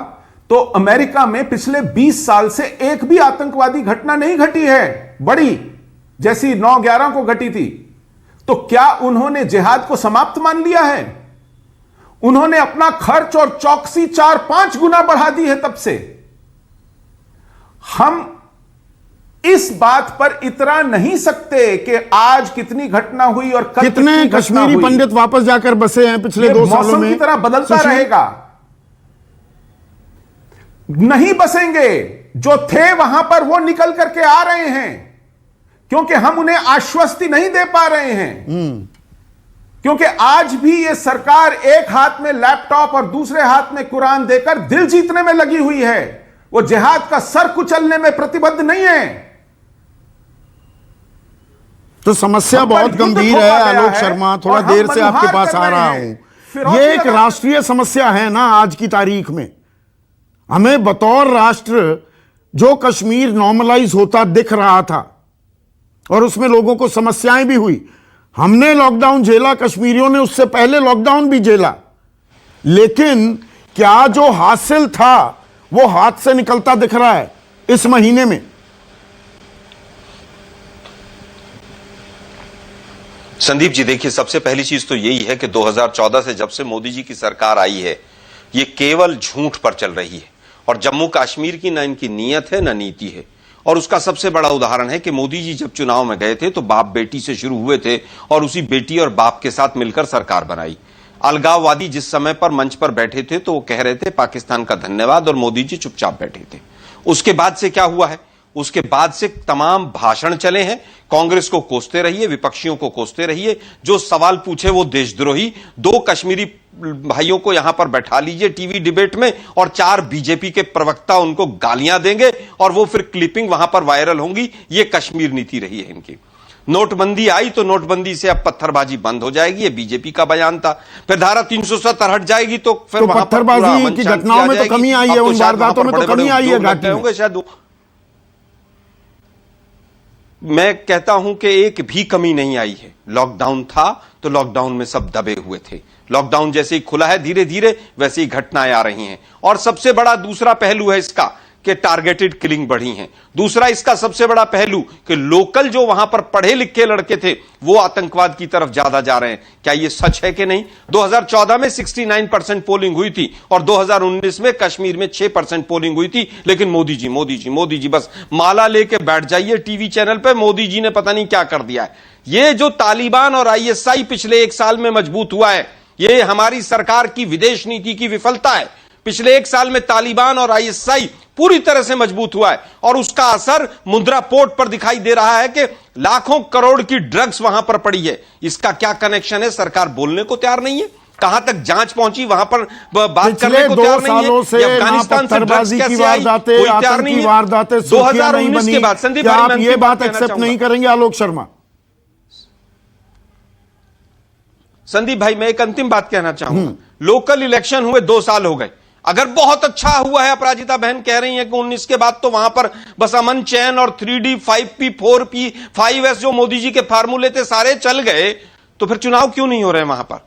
तो अमेरिका में पिछले 20 साल से एक भी आतंकवादी घटना नहीं घटी है बड़ी, जैसी 9/11 को घटी थी। तो क्या उन्होंने जिहाद को समाप्त मान लिया है? उन्होंने अपना खर्च और चौकसी 4-5 गुना बढ़ा दी है तब से। हम इस बात पर इतरा नहीं सकते कि आज कितनी घटना हुई और कल कितने कश्मीरी पंडित वापस जाकर बसे हैं पिछले 2 सालों में। की तरह बदलता रहेगा, नहीं बसेंगे। जो थे वहां पर वो निकल करके आ रहे हैं, क्योंकि हम उन्हें आश्वस्ति नहीं दे पा रहे हैं। क्योंकि आज भी ये सरकार एक हाथ में लैपटॉप और दूसरे हाथ में कुरान देकर दिल जीतने में लगी हुई है। वो जिहाद का सर कुचलने में प्रतिबद्ध नहीं है। तो समस्या बहुत गंभीर है आलोक शर्मा, थोड़ा देर से आपके पास आ रहा हूं। ये एक राष्ट्रीय समस्या है ना आज की तारीख में। हमें बतौर राष्ट्र जो कश्मीर नॉर्मलाइज होता दिख रहा था और उसमें लोगों को समस्याएं भी हुई। हमने लॉकडाउन झेला, कश्मीरियों ने उससे पहले लॉकडाउन भी झेला, लेकिन क्या जो हासिल था वो हाथ से निकलता दिख रहा है इस महीने में? संदीप जी देखिए, सबसे पहली चीज तो यही है कि 2014 से जब से मोदी जी की सरकार आई है, ये केवल झूठ पर चल रही है। और जम्मू कश्मीर की ना इनकी नीयत है ना नीति है। और उसका सबसे बड़ा उदाहरण है कि मोदी जी जब चुनाव में गए थे तो बाप बेटी से शुरू हुए थे और उसी बेटी और बाप के साथ मिलकर सरकार बनाई। अलगाववादी जिस समय पर मंच पर बैठे थे तो वो कह रहे थे पाकिस्तान का धन्यवाद, और मोदी जी चुपचाप बैठे थे। उसके बाद से क्या हुआ है? उसके बाद से तमाम भाषण चले हैं। कांग्रेस को कोसते रहिए, विपक्षियों को कोसते रहिए, जो सवाल पूछे वो देशद्रोही। 2 कश्मीरी भाइयों को यहां पर बैठा लीजिए टीवी डिबेट में और 4 बीजेपी के प्रवक्ता उनको गालियां देंगे और वो फिर क्लिपिंग वहां पर वायरल होंगी। ये कश्मीर नीति रही है इनकी। नोटबंदी आई तो नोटबंदी से अब पत्थरबाजी बंद हो जाएगी, ये बीजेपी का बयान था। फिर धारा 370 हट जाएगी तो फिर तो पत्थरबाजी की घटनाओं में तो कमी आई है, उन वारदातों में तो कमी आई है घाटी में। शायद मैं कहता हूं कि एक भी कमी नहीं आई है। लॉकडाउन था तो लॉकडाउन में सब दबे हुए थे। लॉकडाउन जैसे ही खुला है धीरे धीरे वैसे ही घटनाएं आ रही हैं। और सबसे बड़ा दूसरा पहलू है इसका कि टारगेटेड किलिंग बढ़ी है। दूसरा इसका सबसे बड़ा पहलू कि लोकल जो वहां पर पढ़े लिखे लड़के थे वो आतंकवाद की तरफ ज्यादा जा रहे हैं। क्या यह सच है कि नहीं? 2014 में 69% पोलिंग हुई थी और 2019 में कश्मीर में 6% पोलिंग हुई थी। लेकिन मोदी जी बस माला लेके बैठ जाइए टीवी चैनल पे, मोदी जी ने पता नहीं क्या कर दिया है। ये जो तालिबान और आईएसआई पिछले 1 साल में मजबूत हुआ है, ये हमारी सरकार की विदेश नीति की विफलता है। पिछले 1 साल में तालिबान और आईएसआई पूरी तरह से मजबूत हुआ है और उसका असर मुद्रा पोर्ट पर दिखाई दे रहा है कि लाखों करोड़ की ड्रग्स वहां पर पड़ी है। इसका क्या कनेक्शन है? सरकार बोलने को तैयार नहीं है। कहां तक जांच पहुंची वहां पर बात करने को तैयार नहीं है। अफगानिस्तान से ड्रग्स कैसे आई, कोई तैयार नहीं है। 2019 के बाद संदीप भाई, आप ये बात एक्सेप्ट नहीं करेंगे आलोक शर्मा? संदीप भाई, मैं एक अंतिम बात कहना चाहूंगा। लोकल इलेक्शन हुए 2 साल हो गए। अगर बहुत अच्छा हुआ है, अपराजिता बहन कह रही है कि 19 के बाद तो वहां पर बस अमन चैन और 3D 5P 4P 5S जो मोदी जी के फार्मूले थे सारे चल गए, तो फिर चुनाव क्यों नहीं हो रहे वहां पर?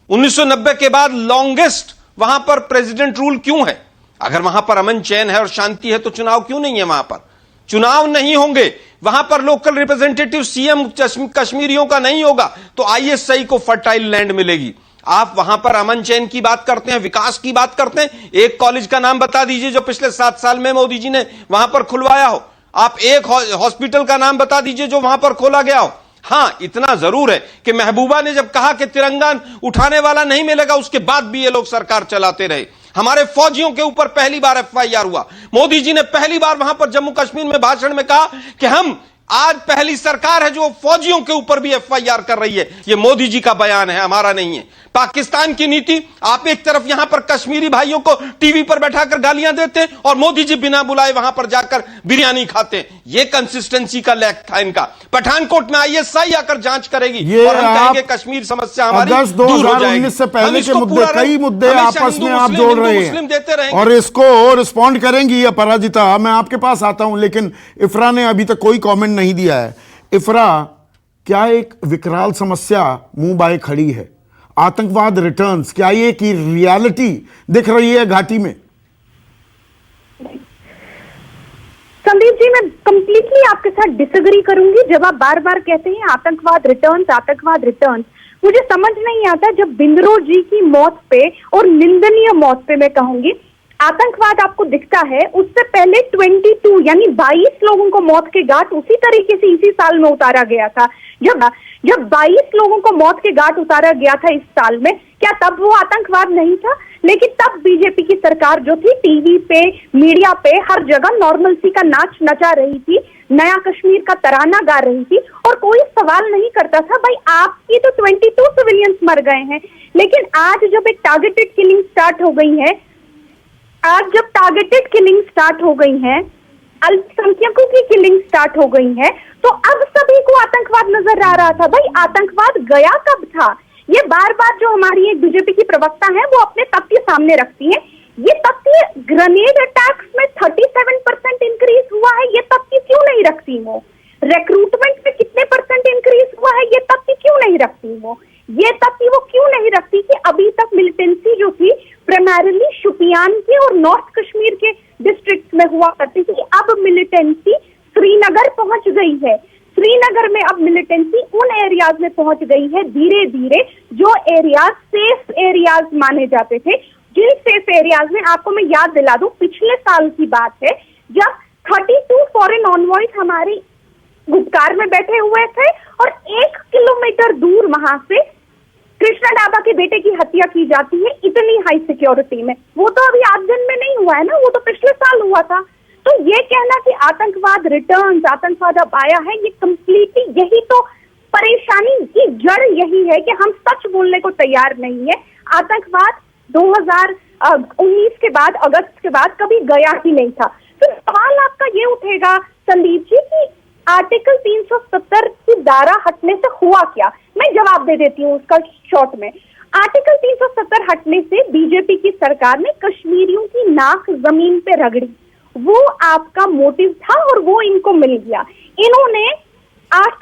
1990 के बाद लॉन्गेस्ट वहां पर प्रेसिडेंट रूल क्यों है? अगर वहां पर अमन चैन है और शांति है तो चुनाव क्यों नहीं है? वहां पर चुनाव नहीं होंगे, वहां पर लोकल रिप्रेजेंटेटिव सीएम कश्मीरियों का नहीं होगा तो आईएसआई को फर्टाइल लैंड मिलेगी। आप वहां पर अमन चैन की बात करते हैं, विकास की बात करते हैं। एक कॉलेज का नाम बता दीजिए जो पिछले 7 साल में मोदी जी ने वहां पर खुलवाया हो। आप एक हॉस्पिटल का नाम बता दीजिए जो वहां पर खोला गया हो। हां, इतना जरूर है कि महबूबा ने जब कहा कि तिरंगा उठाने वाला नहीं मिलेगा, उसके बाद भी ये लोग सरकार चलाते रहे। हमारे फौजियों के ऊपर पहली बार एफआईआर हुआ। मोदी जी ने पहली बार वहां पर जम्मू कश्मीर में भाषण में कहा कि हम आज पहली सरकार है जो फौजियों के ऊपर भी एफआईआर कर रही है। यह मोदी जी का बयान है, हमारा नहीं है। पाकिस्तान की नीति, आप एक तरफ यहां पर कश्मीरी भाइयों को टीवी पर बैठाकर गालियां देते हैं और मोदी जी बिना बुलाए वहां पर जाकर बिरयानी खाते हैं। यह कंसिस्टेंसी का लैक था इनका। पठानकोट में आईएसआई आकर जांच करेगी और हम कहेंगे कश्मीर समस्या हमारी अगस्त दूर हो 2019 जाएगी। से पहले के मुद्दे, कई मुद्दे आपस में आप जोड़ रहे हैं और इसको रिस्पॉन्ड करेंगी अपराजिता। मैं आपके पास आता हूं, लेकिन इफ्रा ने अभी तक कोई कमेंट नहीं दिया है। इफ्रा, क्या एक विकराल समस्या मुंह बाए खड़ी है? आतंकवाद रिटर्न्स, क्या ये की रियलिटी दिख रही है घाटी में? संदीप जी, मैं कंप्लीटली आपके साथ डिसएग्री करूंगी। जब आप बार बार कहते हैं आतंकवाद रिटर्न्स, मुझे समझ नहीं आता। जब बिंद्रो जी की मौत पे और निंदनीय मौत पे मैं कहूंगी आतंकवाद आपको दिखता है, उससे पहले 22 यानी 22 लोगों को मौत के घाट उसी तरीके से इसी साल में उतारा गया था। जब 22 लोगों को मौत के घाट उतारा गया था इस साल में, क्या तब वो आतंकवाद नहीं था? लेकिन तब बीजेपी की सरकार जो थी, टीवी पे, मीडिया पे, हर जगह नॉर्मलसी का नाच नचा रही थी, नया कश्मीर का तराना गा रही थी और कोई सवाल नहीं करता था, भाई आपकी तो 22 सिविलियंस मर गए हैं। लेकिन आज जब एक टारगेटेड किलिंग स्टार्ट हो गई है, अल्पसंख्यकों की किलिंग स्टार्ट हो गई है, तो अब सभी को आतंकवाद नजर आ रहा था। भाई आतंकवाद गया कब था? ये बार बार जो हमारी एक बीजेपी की प्रवक्ता है वो अपने तथ्य सामने रखती है। ये तथ्य ग्रेनेड अटैक्स में 37% इंक्रीज हुआ है, ये तथ्य क्यों नहीं रखती वो? रिक्रूटमेंट में कितने परसेंट इंक्रीज हुआ है, ये तथ्य क्यों नहीं रखती वो? ये तथ्य वो क्यों नहीं रखती कि अभी तक मिलिटेंसी जो थी प्राइमरीली शुपियान के और नॉर्थ कश्मीर के डिस्ट्रिक्ट में हुआ करती थी, अब मिलिटेंसी श्रीनगर पहुंच गई है। श्रीनगर में अब मिलिटेंसी उन एरियाज में पहुंच गई है धीरे धीरे जो एरियाज सेफ एरियाज माने जाते थे। जिन सेफ एरियाज में आपको मैं याद दिला दूं, पिछले साल की बात है जब 32 फॉरेन ऑनवॉइस हमारी गुप्कार में बैठे हुए थे और 1 किलोमीटर दूर वहां से कृष्णा डाबा के बेटे की हत्या की जाती है इतनी हाई सिक्योरिटी में। वो तो अभी आज दिन में नहीं हुआ है ना, वो तो पिछले साल हुआ था। तो ये कहना कि आतंकवाद रिटर्न्स, आतंकवाद अब आया है, ये कंप्लीटली, यही तो परेशानी की जड़ यही है कि हम सच बोलने को तैयार नहीं है। आतंकवाद 2019 के बाद, अगस्त के बाद कभी गया ही नहीं था। तो सवाल आपका ये उठेगा संदीप जी कि आर्टिकल 370 की धारा हटने से हुआ क्या? मैं जवाब दे देती हूँ उसका शॉर्ट में। आर्टिकल 370 हटने से बीजेपी की सरकार ने कश्मीरियों की नाक जमीन पे रगड़ी, वो आपका मोटिव था और वो इनको मिल गया। इन्होंने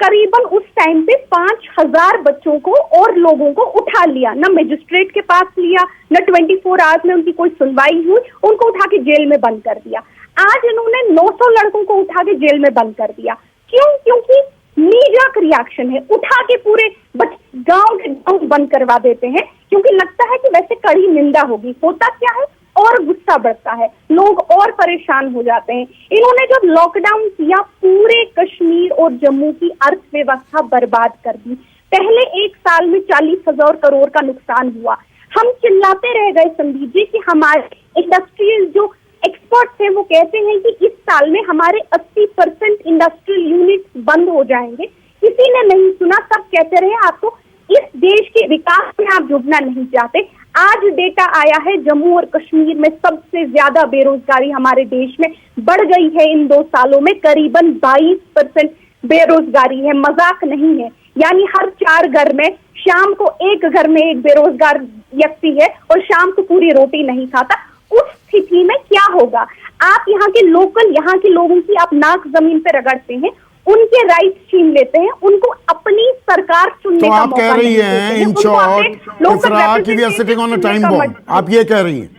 करीबन उस टाइम पे 5000 बच्चों को और लोगों को उठा लिया, ना मजिस्ट्रेट के पास लिया, न 24 आवर्स में उनकी कोई सुनवाई हुई, उनको उठा के जेल में बंद कर दिया। आज इन्होंने 900 लड़कों को उठा के जेल में बंद कर दिया। क्यों? क्योंकि नीजक रिएक्शन है, उठा के पूरे गांव के गांव बंद करवा देते हैं क्योंकि लगता है कि वैसे कड़ी निंदा होगी। होता क्या है, और गुस्सा बढ़ता है, लोग और परेशान हो जाते हैं। इन्होंने जब लॉकडाउन किया पूरे कश्मीर और जम्मू की अर्थव्यवस्था बर्बाद कर दी। पहले 1 साल में 40,000 करोड़ का नुकसान हुआ। हम चिल्लाते रह गए संदीप जी कि हमारे इंडस्ट्रियल जो एक्सपर्ट थे वो कहते हैं कि इस साल में हमारे 80% इंडस्ट्रियल यूनिट बंद हो जाएंगे। किसी ने नहीं सुना, सब कहते रहे आपको इस देश के विकास में आप जुड़ना नहीं चाहते। आज डेटा आया है जम्मू और कश्मीर में सबसे ज्यादा बेरोजगारी हमारे देश में बढ़ गई है इन 2 सालों में, करीबन 22% बेरोजगारी है, मजाक नहीं है। यानी हर 4 घर में शाम को एक घर में एक बेरोजगार व्यक्ति है और शाम को पूरी रोटी नहीं खाता। उस स्थिति में क्या होगा? आप यहाँ के लोकल, यहाँ के लोगों की आप नाक जमीन पे रगड़ते हैं, उनके राइट्स छीन लेते हैं, उनको अपनी सरकार चुनने का मौका कह रही हैं इन शॉर्ट कि we are sitting on a time bomb, आप ये कह रही हैं?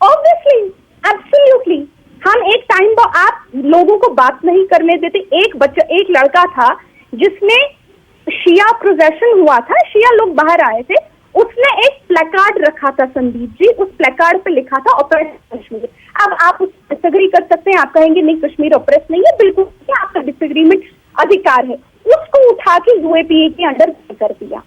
Obviously, absolutely. हम एक टाइम पर आप लोगों को बात नहीं करने देते। एक लड़का था जिसने शिया प्रोसेशन हुआ था, शिया लोग बाहर आए थे, उसने एक प्लेकार्ड रखा था संदीप जी, उस प्लेकार्ड पे लिखा था ऑपरेशन कश्मीर। अब आप उससे डिसएग्री कर सकते हैं, आप कहेंगे नहीं कश्मीर ऑपरेस नहीं है, बिल्कुल आपका डिसएग्रीमेंट अधिकार है। उसको उठा के यूएपीए के अंडर कर दिया।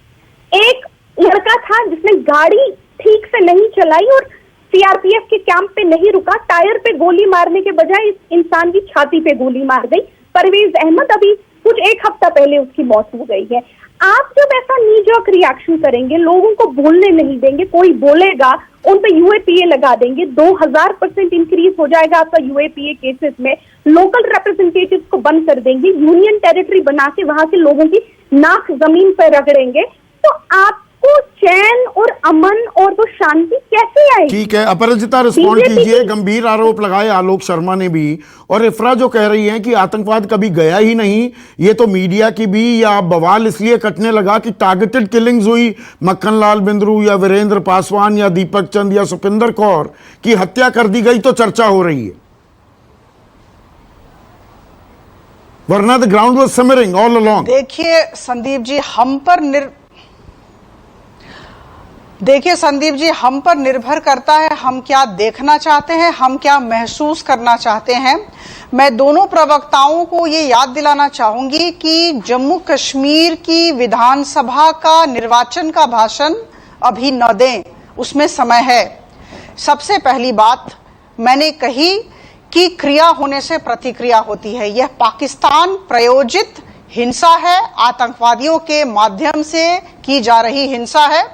एक लड़का था जिसने गाड़ी ठीक से नहीं चलाई और सीआरपीएफ के कैंप पे नहीं रुका, टायर पे गोली मारने के बजाय इस इंसान की छाती पे गोली मार गई। परवेज अहमद, अभी कुछ एक हफ्ता पहले उसकी मौत हो गई है। आप जब ऐसा नीजर्क रिएक्शन करेंगे, लोगों को बोलने नहीं देंगे, कोई बोलेगा उन पे यूएपीए लगा देंगे, 2000% इंक्रीज हो जाएगा आपका यूएपीए केसेस में, लोकल रिप्रेजेंटेटिव्स को बंद कर देंगे, यूनियन टेरिटरी बना के वहां के लोगों की नाक जमीन पर रगड़ेंगे, तो आपको चैन और अमन और वो शांति कैसे आएगी? ठीक है, अपराजिता रिस्पॉन्ड कीजिए। गंभीर आरोप लगाए आलोक शर्मा ने भी, और इफ्रा जो कह रही हैं कि आतंकवाद कभी गया ही नहीं, ये तो मीडिया की भी या बवाल इसलिए कटने लगा कि टारगेटेड किलिंग्स हुई, मक्खन लाल बिंद्रू या वीरेंद्र पासवान या दीपक चंद या सुपिंदर कौर की हत्या कर दी गई तो चर्चा हो रही है, वरना the ground was simmering all along. देखिए संदीप जी, हम पर निर्भर करता है हम क्या देखना चाहते हैं, हम क्या महसूस करना चाहते हैं। मैं दोनों प्रवक्ताओं को ये याद दिलाना चाहूंगी कि जम्मू कश्मीर की विधानसभा का निर्वाचन का भाषण अभी न दें, उसमें समय है। सबसे पहली बात मैंने कही कि क्रिया होने से प्रतिक्रिया होती है। यह पाकिस्तान प्रायोजित हिंसा है, आतंकवादियों के माध्यम से की जा रही हिंसा है।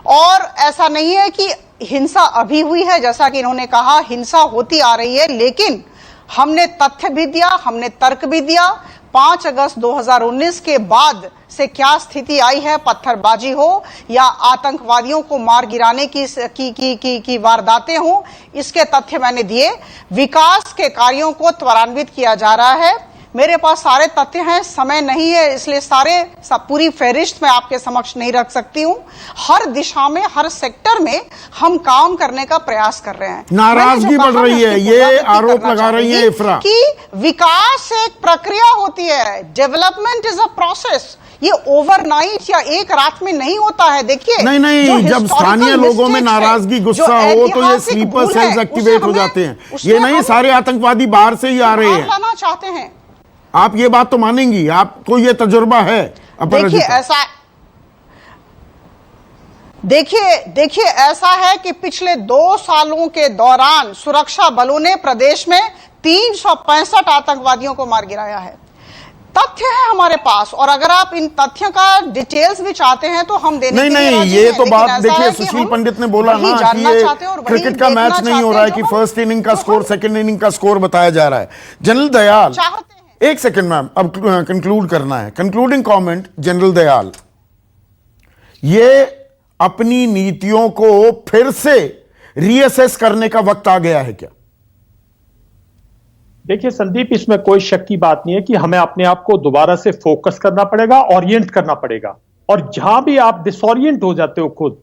और ऐसा नहीं है कि हिंसा अभी हुई है, जैसा कि इन्होंने कहा हिंसा होती आ रही है, लेकिन हमने तथ्य भी दिया, हमने तर्क भी दिया। 5 अगस्त 2019 के बाद से क्या स्थिति आई है, पत्थरबाजी हो या आतंकवादियों को मार गिराने की वारदातें हो, इसके तथ्य मैंने दिए। विकास के कार्यों को त्वरान्वित किया जा रहा है। मेरे पास सारे तथ्य हैं, समय नहीं है, इसलिए पूरी फहरिस्त मैं आपके समक्ष नहीं रख सकती हूं। हर दिशा में, हर सेक्टर में हम काम करने का प्रयास कर रहे हैं। नाराजगी बढ़ रही है, ये आरोप लगा रही है इफ्रा कि विकास एक प्रक्रिया होती है, डेवलपमेंट इज अ प्रोसेस, ये ओवरनाइट या एक रात में नहीं होता है। देखिए नहीं, जब स्थानीय लोगों में नाराजगी, गुस्सा हो तो ये स्लीपर सेल्स एक्टिवेट हो जाते हैं। ये नहीं सारे आतंकवादी बाहर से ही आ रहे हैं। लाना चाहते हैं आप, ये बात तो मानेंगी, आपको ये तजुर्बा है। देखिए ऐसा है कि पिछले 2 सालों के दौरान सुरक्षा बलों ने प्रदेश में 365 आतंकवादियों को मार गिराया है। तथ्य है हमारे पास, और अगर आप इन तथ्यों का डिटेल्स भी चाहते हैं तो हम देने नहीं, ये तो बात देखिए, सुशील पंडित ने बोला ना कि ये क्रिकेट का मैच नहीं हो रहा है कि फर्स्ट इनिंग का स्कोर, सेकंड इनिंग का स्कोर बताया जा रहा है। जनरल दयाल, एक सेकंड मैम, अब कंक्लूड करना है। कंक्लूडिंग कमेंट जनरल दयाल, ये अपनी नीतियों को फिर से रीअसेस करने का वक्त आ गया है क्या? देखिए संदीप, इसमें कोई शक की बात नहीं है कि हमें अपने आप को दोबारा से फोकस करना पड़ेगा, ओरिएंट करना पड़ेगा। और जहां भी आप डिसोरिएंट हो जाते हो खुद,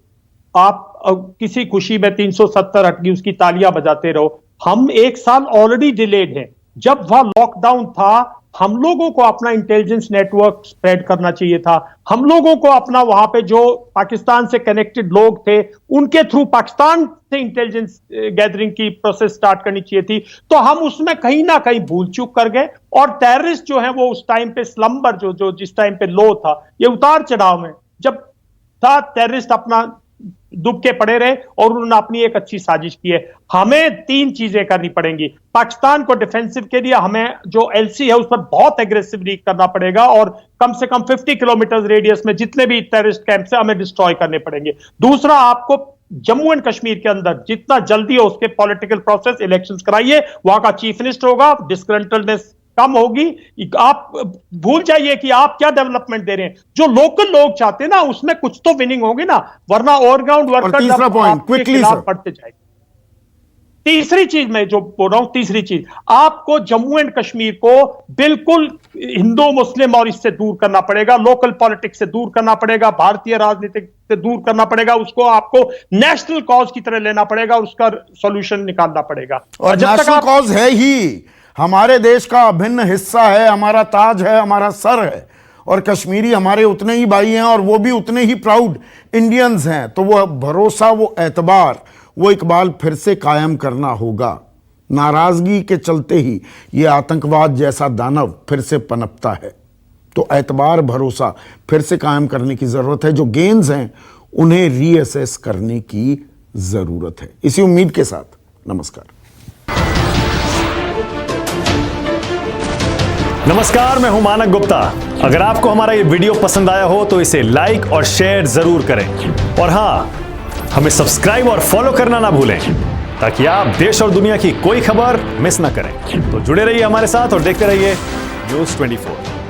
आप किसी खुशी में 370 हटगी उसकी तालियां बजाते रहो। हम 1 साल ऑलरेडी डिलेड हैं। जब वह लॉकडाउन था, हम लोगों को अपना इंटेलिजेंस नेटवर्क स्प्रेड करना चाहिए था। हम लोगों को अपना वहां पे जो पाकिस्तान से कनेक्टेड लोग थे उनके थ्रू पाकिस्तान से इंटेलिजेंस गैदरिंग की प्रोसेस स्टार्ट करनी चाहिए थी। तो हम उसमें कहीं ना कहीं भूल चूक कर गए, और टेररिस्ट जो है वो उस टाइम पे स्लम्बर जो जिस टाइम पे लो था, ये उतार चढ़ाव में जब था, टेररिस्ट अपना डूब के पड़े रहे और उन्होंने अपनी एक अच्छी साजिश की है। हमें 3 चीजें करनी पड़ेंगी। पाकिस्तान को डिफेंसिव के लिए हमें जो एलसी है उस पर बहुत एग्रेसिवली करना पड़ेगा, और कम से कम 50 किलोमीटर रेडियस में जितने भी टेररिस्ट कैंप्स है हमें डिस्ट्रॉय करने पड़ेंगे। दूसरा, आपको जम्मू एंड कश्मीर के अंदर जितना जल्दी हो उसके पॉलिटिकल प्रोसेस, इलेक्शंस कराइए, वहां का चीफ मिनिस्टर होगा, डिस्ग्रंटलनेस कम होगी। आप भूल जाइए कि आप क्या डेवलपमेंट दे रहे हैं। जो लोकल लोग चाहते हैं ना, उसमें कुछ तो विनिंग होगी ना, वरना ऑल ग्राउंड वर्कर तीसरा पॉइंट क्विकली सर, बढ़ते जाएंगे। तीसरी चीज मैं जो बोल रहा हूं, तीसरी चीज, आपको जम्मू एंड कश्मीर को बिल्कुल हिंदू मुस्लिम और इससे दूर करना पड़ेगा, लोकल पॉलिटिक्स से दूर करना पड़ेगा, भारतीय राजनीति से दूर करना पड़ेगा, उसको आपको नेशनल कॉज की तरह लेना पड़ेगा और उसका सॉल्यूशन निकालना पड़ेगा। और जब तक नेशनल आप कॉज है ही, हमारे देश का अभिन्न हिस्सा है, हमारा ताज है, हमारा सर है, और कश्मीरी हमारे उतने ही भाई हैं और वो भी उतने ही प्राउड इंडियंस हैं। तो वो भरोसा, वो एतबार, वो इकबाल फिर से कायम करना होगा। नाराजगी के चलते ही ये आतंकवाद जैसा दानव फिर से पनपता है। तो एतबार, भरोसा फिर से कायम करने की जरूरत है। जो गेन्स हैं उन्हें रीअसेस करने की जरूरत है। इसी उम्मीद के साथ नमस्कार। नमस्कार, मैं हूं मानक गुप्ता। अगर आपको हमारा ये वीडियो पसंद आया हो तो इसे लाइक और शेयर जरूर करें, और हां, हमें सब्सक्राइब और फॉलो करना ना भूलें ताकि आप देश और दुनिया की कोई खबर मिस ना करें। तो जुड़े रहिए हमारे साथ और देखते रहिए न्यूज़ 24।